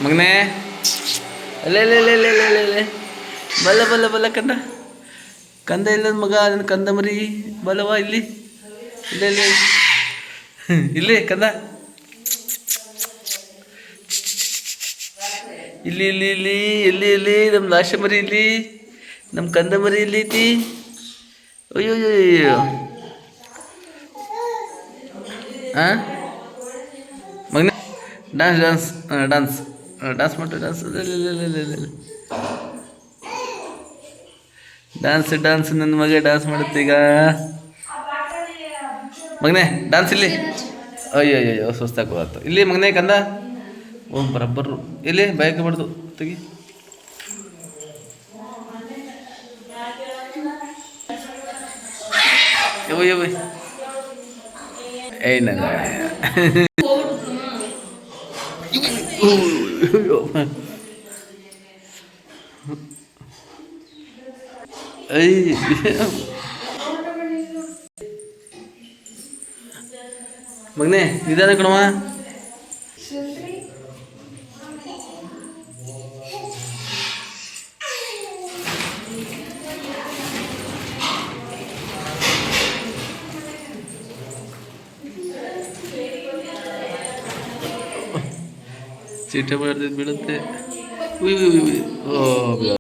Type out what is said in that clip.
ಮಗನೇ ಅಲ್ಲೇ ಅಲ್ಲೇ ಅಲ್ಲೇ ಅಲ್ಲೇ ಅಲ್ಲೇ ಅಲ್ಲೇ ಬಲ್ಲ ಬಲ್ಲ ಬಲ್ಲ ಕಂದ ಕಂದ ಇಲ್ಲದ ಮಗ ಅದನ್ನು ಕಂದ ಮರಿ ಬಲ್ಲವ ಇಲ್ಲಿ ಇಲ್ಲೇ ಇಲ್ಲಿ ಇಲ್ಲಿ ಕಂದ ಇಲ್ಲಿ ಇಲ್ಲಿ ಇಲ್ಲಿ ಇಲ್ಲಿ ಇಲ್ಲಿ ನಮ್ಮ ಲಾಶ ಮರಿ ಇಲ್ಲಿ ನಮ್ಮ ಕಂದ ಮರಿ ಇಲ್ಲಿ ಐತಿ ಅಯ್ಯೋ ಅಯ್ಯೋ ಹಾಂ ಮಗನೇ ಡ್ಯಾನ್ಸ್ ಡ್ಯಾನ್ಸ್ ಡ್ಯಾನ್ಸ್ ಡ್ಯಾನ್ಸ್ ಮಾಡ್ರಿ ಡ್ಯಾನ್ಸ್ ಡ್ಯಾನ್ಸ್ ಡ್ಯಾನ್ಸ್ ನನ್ನ ಮಗ ಡ್ಯಾನ್ಸ್ ಮಾಡುತ್ತೆ ಈಗ ಮಗನೇ ಡ್ಯಾನ್ಸ್ ಇಲ್ಲಿ ಅಯ್ಯೋ ಅಯ್ಯೋ ಸುಸ್ತಾಕೋತು ಇಲ್ಲಿ ಮಗನೇ ಕಂದ ಓ ಬರಬ್ಬರು ಇಲ್ಲಿ ಬಯಕೆ ಬಡ್ದು ತೆಗಿ ಯೋ ಏಯ್ ನನ್ನ ಮಗನೇ ನಿಧಾನ ಕಣವ ಚೀಟೆ ಮಾಡ್ದಿದ್ದು ಬೀಳುತ್ತೆ ಓ